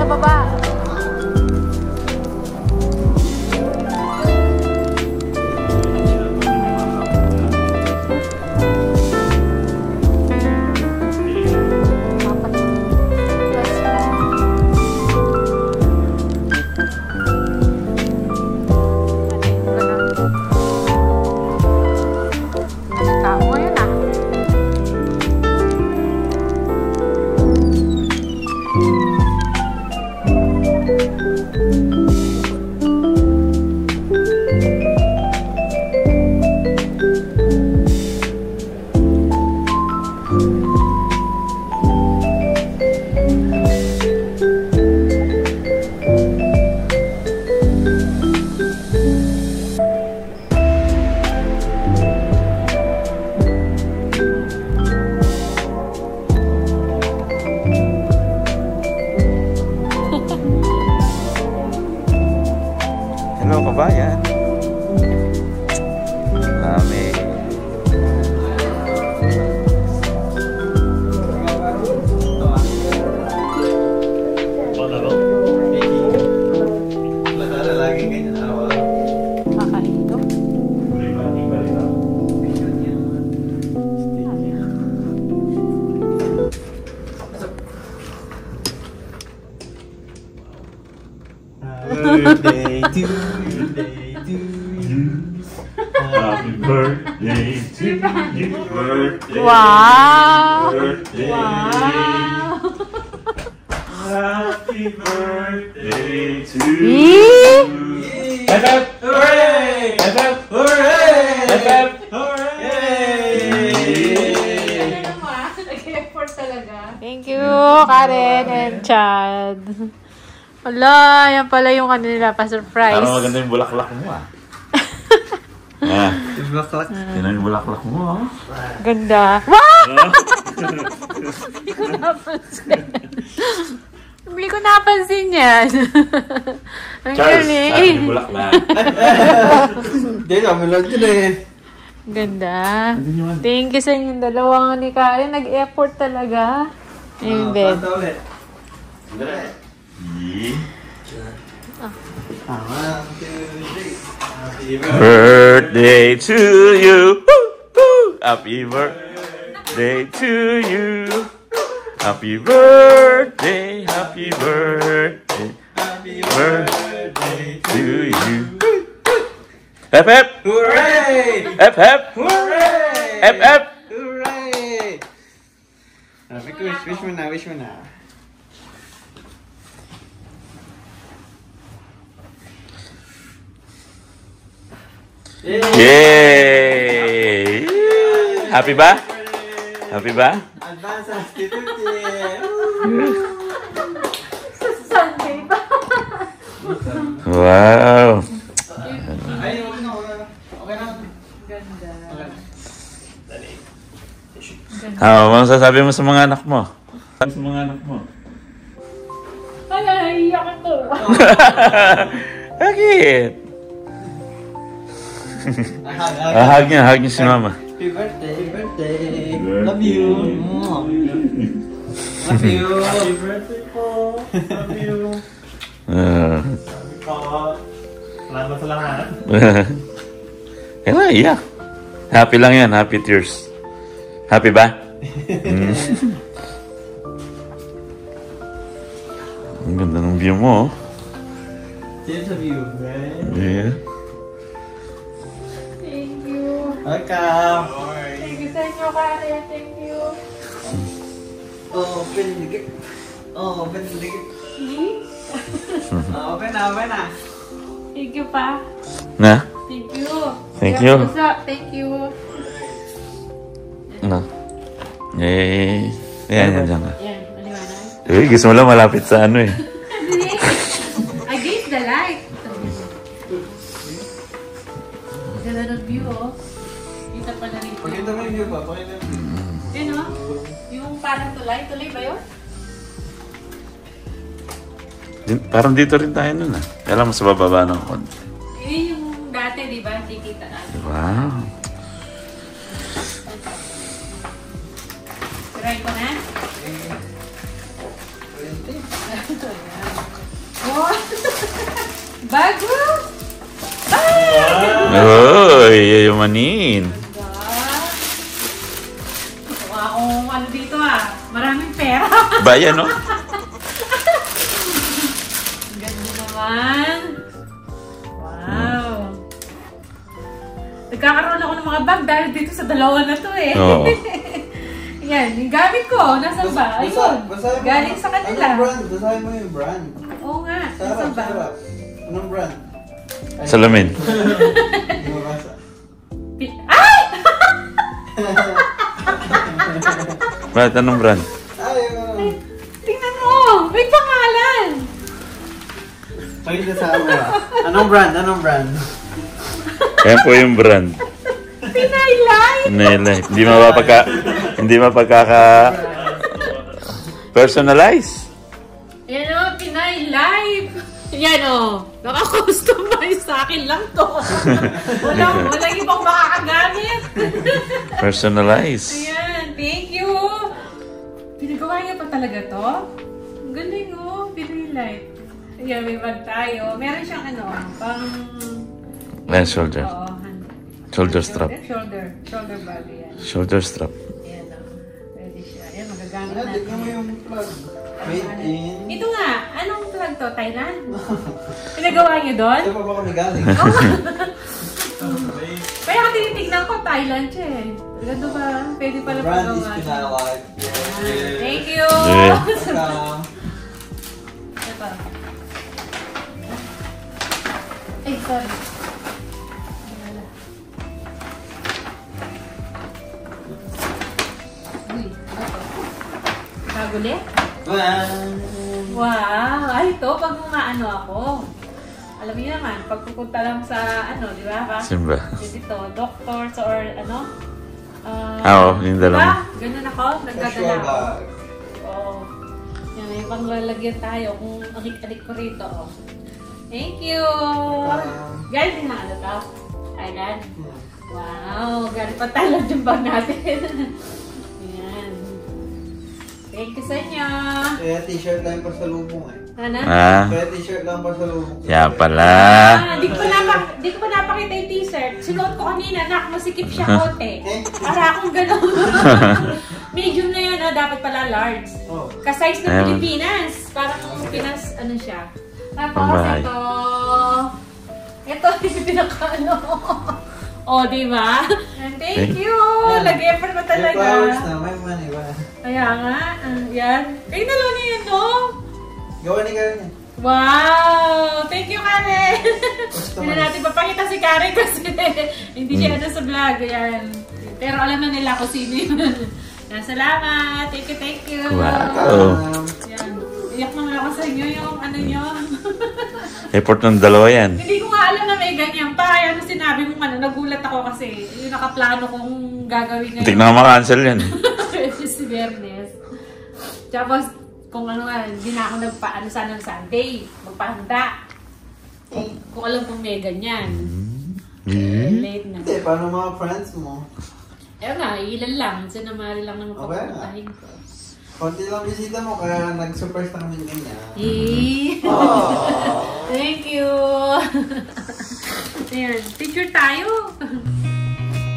sa baba. Hello kabayan. Dami. Kakahito. Birthday to you. Happy birthday to you. Birthday. Wow! Birthday. Wow! Happy birthday to you. Eee! Hooray! Hooray! Nag-effort talaga. Thank you, Karen and Chad. Wala, yan pala yung kanila pa-surprise. Parang maganda yung bulaklak mo ah. Ah. Bulaklak. Yan yung bulaklak mo ah. Ganda. Wow! Hindi ko napansin. Hindi ko napansin yan. Ang Charles, galing. sabi yung bulaklak. Hindi, namalad yun eh. Ganda. Thank you sa inyong dalawang ni Karen. Nag-effort talaga. Yung bed. Panta ulit. Birthday to you. Happy birthday to you. Happy birthday, happy birthday, happy birthday to you. Hep hep! Hooray! Hep hep! Hooray! Hep hep! Hooray! Wish mo na, wish mo na. Yay! Happy ba? Happy ba? Advance happy birthday! Sunday pa. Wow! Ay, okay na. Okay na. Ganda. Ano sasabi mo sa mga anak mo? Sa mga anak mo? Ay, iyak ako. Bakit? Hug niya si mama. Happy birthday, love you. Love you. Happy birthday po. Love you. Sabi ko, salamat sa lahat. Kaya iyak. Happy lang yan, happy tears. Happy ba? Ang ganda ng view mo. Cheers of you, man. Yeah. Thank you. Welcome. Thank you sa inyo, Karen. Thank you. Oh, pindigit. Oh, pindigit. Oh, open na. Thank you pa. Na? Thank you. Thank you. What's up? Thank you. Na? Eh. Yan, dyan ka. Yan, maliwanag. Eh, gusto mo lang malapit sa ano eh. Against the light. Ganda ng view, oh. Kita pa na rin. Pakita mo yung view pa. Pakita mo. Yan, oh. Yung parang tulay. Tulay ba yun? Parang dito rin tayo nun ah. Kaya lang mas bababa ng konti. Yun yung dati, di ba? Hindi kita na. Wow. Try ko na. Oh! Bago! Uy, yayamanin. Mukha akong ano dito maraming pera. Bayan, no? Ganda naman. Wow. Nagkakaroon ako ng mga bag dahil dito sa dalawa na to eh. Oo. Yan, yung gamit ko. Nasaan ba? Ayun. Galing sa kanila. Anong brand? Basahin mo yung brand. Oo nga. Sarap, Nasaan ba? sarap. Anong brand? Salamin. Hindi mo basa. Ay! Bakit? Anong brand? Ay, Tingnan mo! May pangalan! Pakita sa ako. Anong brand? Anong brand? Yan po yung brand. Pinay Life! Pinay Life. Hindi mapagkaka personalize. Yan o, Pinay Life! Yan o, naka-customize sa akin lang to. Walang ibang makakagamit. Personalize. Ayan, thank you! Pinagawa niya pa talaga to? Ang galing o, Pinay Life. Ayan, may bag tayo. Meron siyang pang... Lens shoulder. Oo, Shoulder strap. Shoulder bag, yan. Shoulder strap. Ayan o, pwede siya. Ayan, magagamit Ano, tignan mo natin. yung plug. Made in... Ito nga, anong plug to? Thailand? Pinagawa niyo doon? Ito pa ba kami galing? Kaya ka tinitignan ko, Thailand siya eh. Ganda ba? Pwede pala Brand is pagawa. Pinay Life. Yes. Thank you! Yeah. Welcome. Ito. Ay, sorry. Uy, ano to? Kaguli? Wow! Ay, ito, pag umaano ako. Alam niyo naman, pag pupunta lang sa, di ba? Simba. Dito, doctors or Oo, yung dalawa. Diba? Ganun ako, nagdadala Casual ako. bag. Oo. Yan, may panglalagyan tayo kung alik-alik ko rito. Oh. Thank you! Galing din na ano to? Thailand? Wow! Galing pa Thailand yung bag natin. Ayan. Thank you sa inyo! Kaya t-shirt lang pa sa lubong eh. Ano? Kaya t-shirt lang pa sa lubong. Yan pala. Di ko pa napakita yung t-shirt. Sinuot ko kanina, masikip siya kote. Para akong gano'n. Medium na yan, dapat pala large. Oh. Ka-size ng Pilipinas. Parang Pinas, siya. Tapos Pambahay. ito yung pinaka-ano. O, diba? Thank you! Lag-effort mo May talaga. flowers na, may money ba? Kaya nga, yan. Ay, nalo na yan, no? Gawa ni Karen yan. Wow! Thank you, Karen! Customize. Hindi natin papakita si Karen kasi hindi siya sa vlog. Yan. Pero alam na nila kung sino yun. Salamat! Thank you! Wow. Yan. Iyak naman ako sa inyo yung nyo. Effort ng dalawa yan. Hindi ko nga alam na may ganyan pa. Kaya sinabi mo nagulat ako kasi yung nakaplano kong gagawin ngayon. Tignan mo ma-cancel yan. Si Bernes. Tapos, kung hindi na ako nagpaano sana ng Sunday, magpahanda. Kung alam kong may ganyan. Late na. Hindi, paano mga friends mo? Nga, ilan lang. Sinamari lang naman Okay. pagpuntahin ko. Konti lang bisita mo, kaya nag-surprise na kami ganyan. Thank you! Ayan, picture tayo.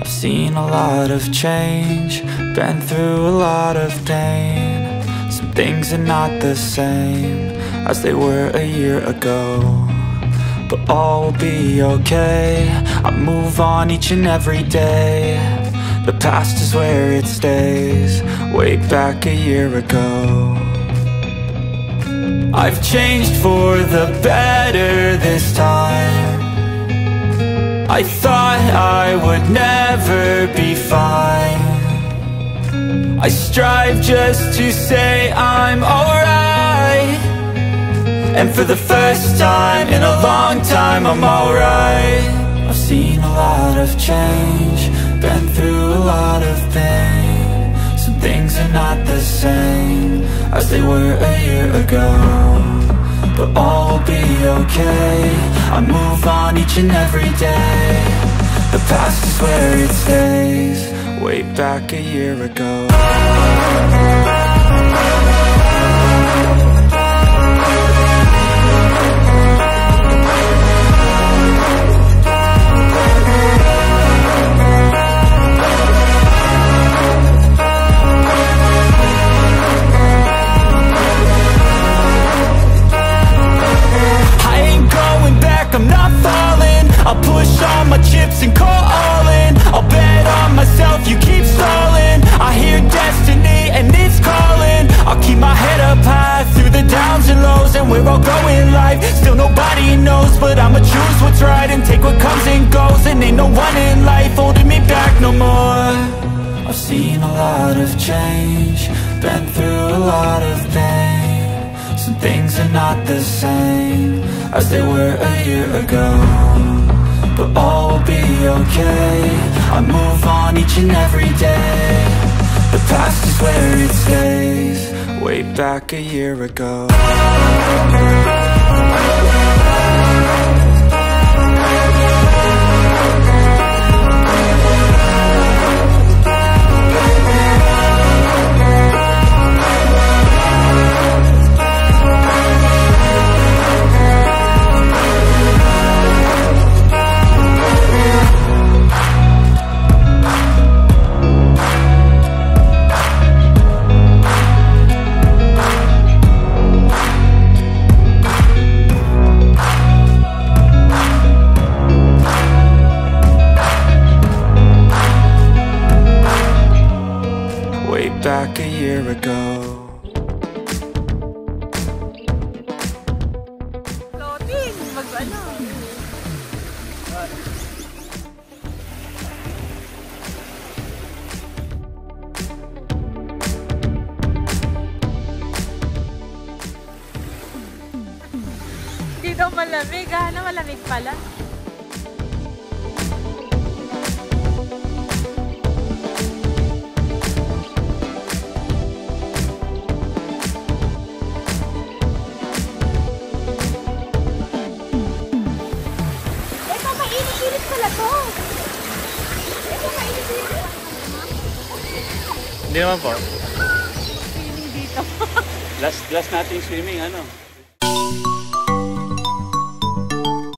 I've seen a lot of change, been through a lot of pain. Some things are not the same as they were a year ago, but all will be okay. I move on each and every day. The past is where it stays, way back a year ago. I've changed for the better this time. I thought I would never be fine. I strive just to say I'm alright, and for the first time in a long time I'm alright. I've seen a lot of change, been through a lot of pain. Some things are not the same as they were a year ago, but all will be okay. I move on each and every day. The past is where it stays, way back a year ago. goes and where I'll go in life. Still nobody knows, but I'ma choose what's right and take what comes and goes. And ain't no one in life holding me back no more. I've seen a lot of change, been through a lot of pain. Some things are not the same as they were a year ago, but all will be okay. I move on each and every day. The past is where it stays. Way back a year ago. Back a year ago. Floating, mag-ano. Dito malamig, malamig pala. Hindi naman po. Swimming dito. Last nating swimming, ano?